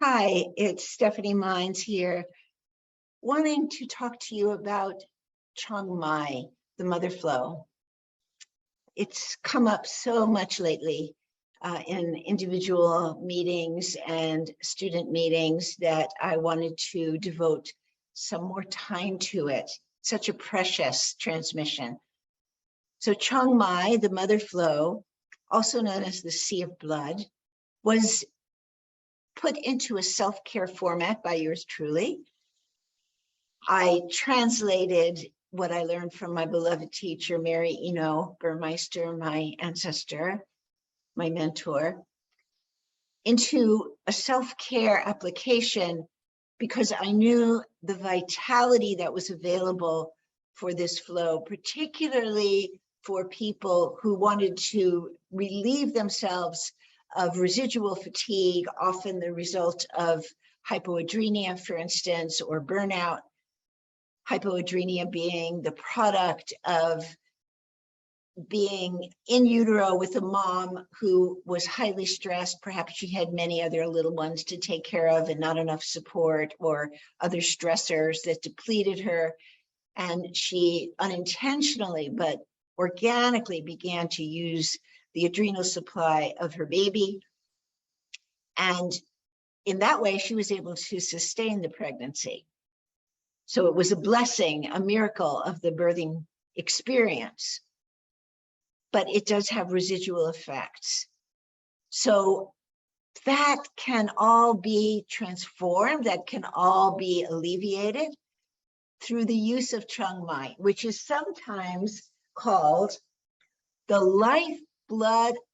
Hi, it's Stephanie Mines here, wanting to talk to you about Chong Mai, the mother flow. It's come up so much lately in individual meetings and student meetings that I wanted to devote some more time to it. Such a precious transmission. So Chong Mai, the mother flow, also known as the Sea of Blood, was put into a self-care format by yours truly. I translated what I learned from my beloved teacher, Mary Eno Burmeister, my ancestor, my mentor, into a self-care application because I knew the vitality that was available for this flow, particularly for people who wanted to relieve themselves of residual fatigue, often the result of hypoadrenia, for instance, or burnout. Hypoadrenia being the product of being in utero with a mom who was highly stressed. Perhaps she had many other little ones to take care of and not enough support, or other stressors that depleted her. And she unintentionally, but organically began to use the adrenal supply of her baby. And in that way, she was able to sustain the pregnancy. So it was a blessing, a miracle of the birthing experience, but it does have residual effects. So that can all be transformed, that can all be alleviated through the use of Chong Mai, which is sometimes called the lifeblood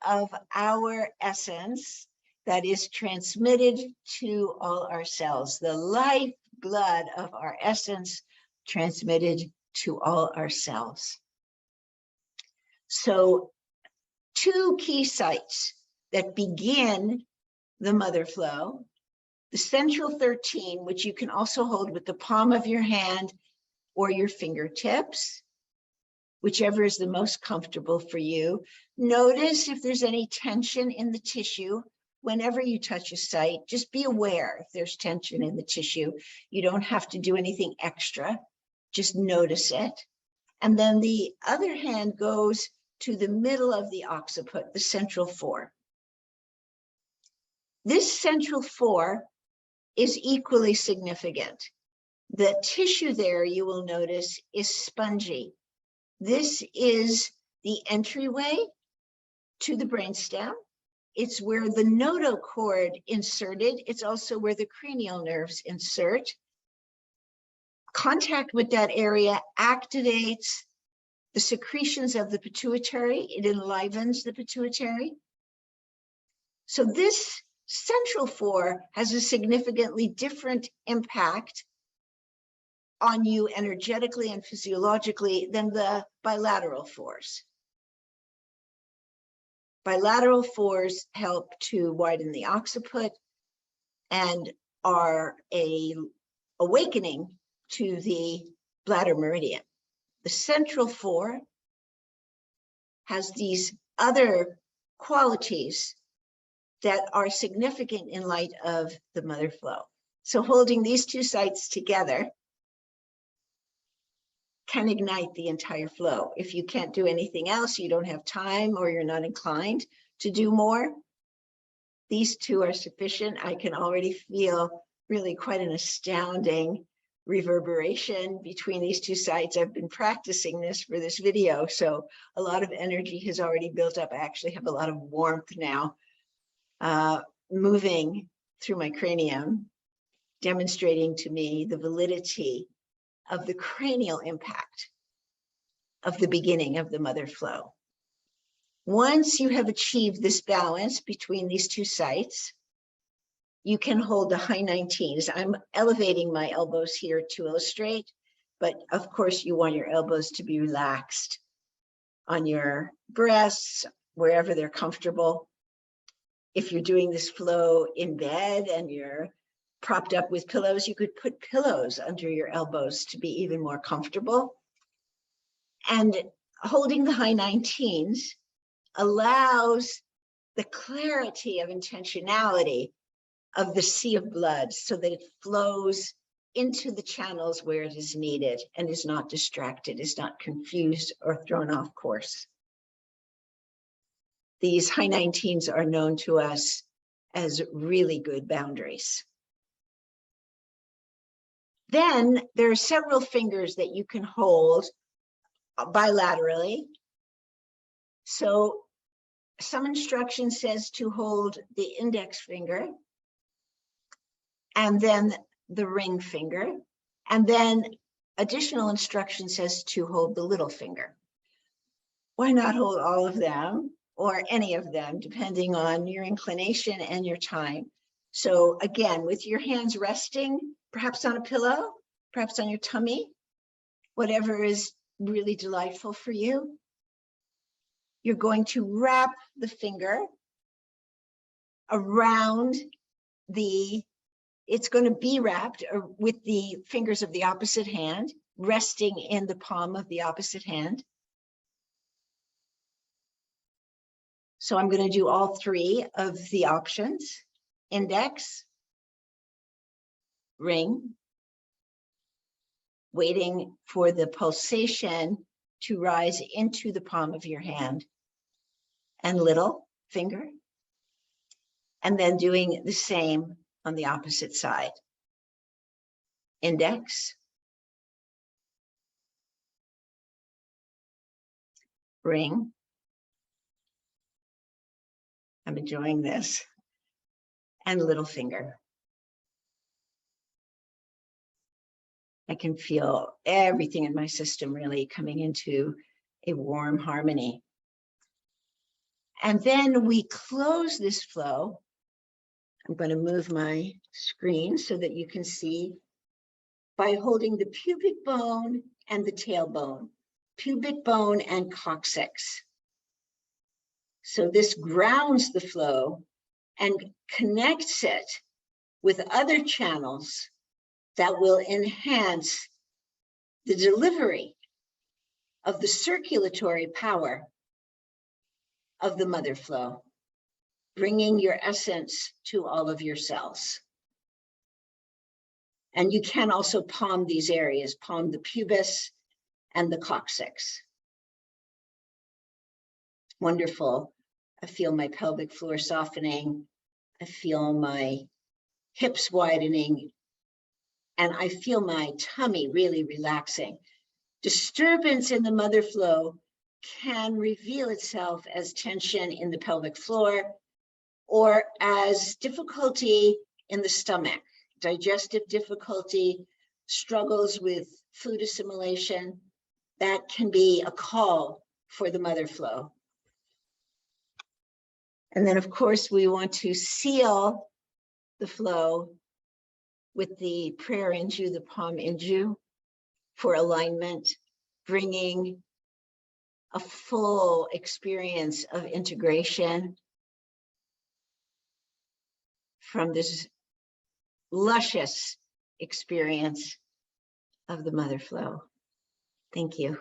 of our essence that is transmitted to all our cells. The lifeblood of our essence transmitted to all our cells. So two key sites that begin the mother flow, the central 13, which you can also hold with the palm of your hand or your fingertips, whichever is the most comfortable for you. Notice if there's any tension in the tissue. Whenever you touch a site, just be aware if there's tension in the tissue. You don't have to do anything extra, just notice it. And then the other hand goes to the middle of the occiput, the central 4. This central 4 is equally significant. The tissue there, you will notice, is spongy. This is the entryway to the brainstem. It's where the notochord inserted. It's also where the cranial nerves insert. Contact with that area activates the secretions of the pituitary. It enlivens the pituitary. So this central 4 has a significantly different impact on you energetically and physiologically than the bilateral 4s. Bilateral 4s help to widen the occiput and are a awakening to the bladder meridian. The central 4 has these other qualities that are significant in light of the mother flow. So holding these two sites together can ignite the entire flow. If you can't do anything else, you don't have time, or you're not inclined to do more, these two are sufficient. I can already feel really quite an astounding reverberation between these two sites. I've been practicing this for this video, so a lot of energy has already built up. I actually have a lot of warmth now moving through my cranium, demonstrating to me the validity of the cranial impact of the beginning of the mother flow. Once you have achieved this balance between these two sites, you can hold the high 19s. I'm elevating my elbows here to illustrate, but of course you want your elbows to be relaxed on your breasts, wherever they're comfortable. If you're doing this flow in bed and you're propped up with pillows, you could put pillows under your elbows to be even more comfortable. And holding the high 19s allows the clarity of intentionality of the sea of blood so that it flows into the channels where it is needed and is not distracted, is not confused or thrown off course. These high 19s are known to us as really good boundaries. Then there are several fingers that you can hold bilaterally. So some instruction says to hold the index finger and then the ring finger. And then additional instruction says to hold the little finger. Why not hold all of them or any of them, depending on your inclination and your time? So again, with your hands resting, perhaps on a pillow, perhaps on your tummy, whatever is really delightful for you. You're going to wrap the finger around it's going to be wrapped with the fingers of the opposite hand, resting in the palm of the opposite hand. So I'm going to do all three of the options: index, ring, waiting for the pulsation to rise into the palm of your hand, and little finger, and then doing the same on the opposite side. Index, ring. I'm enjoying this. And little finger. I can feel everything in my system really coming into a warm harmony. And then we close this flow. I'm going to move my screen so that you can see, by holding the pubic bone and the tailbone, pubic bone and coccyx. So this grounds the flow and connects it with other channels that will enhance the delivery of the circulatory power of the mother flow, bringing your essence to all of your cells. And you can also palm these areas, palm the pubis and the coccyx. Wonderful. I feel my pelvic floor softening. I feel my hips widening. And I feel my tummy really relaxing. Disturbance in the mother flow can reveal itself as tension in the pelvic floor or as difficulty in the stomach, digestive difficulty, struggles with food assimilation. That can be a call for the mother flow. And then, of course, we want to seal the flow with the prayer inju, the palm inju, for alignment, bringing a full experience of integration from this luscious experience of the mother flow. Thank you.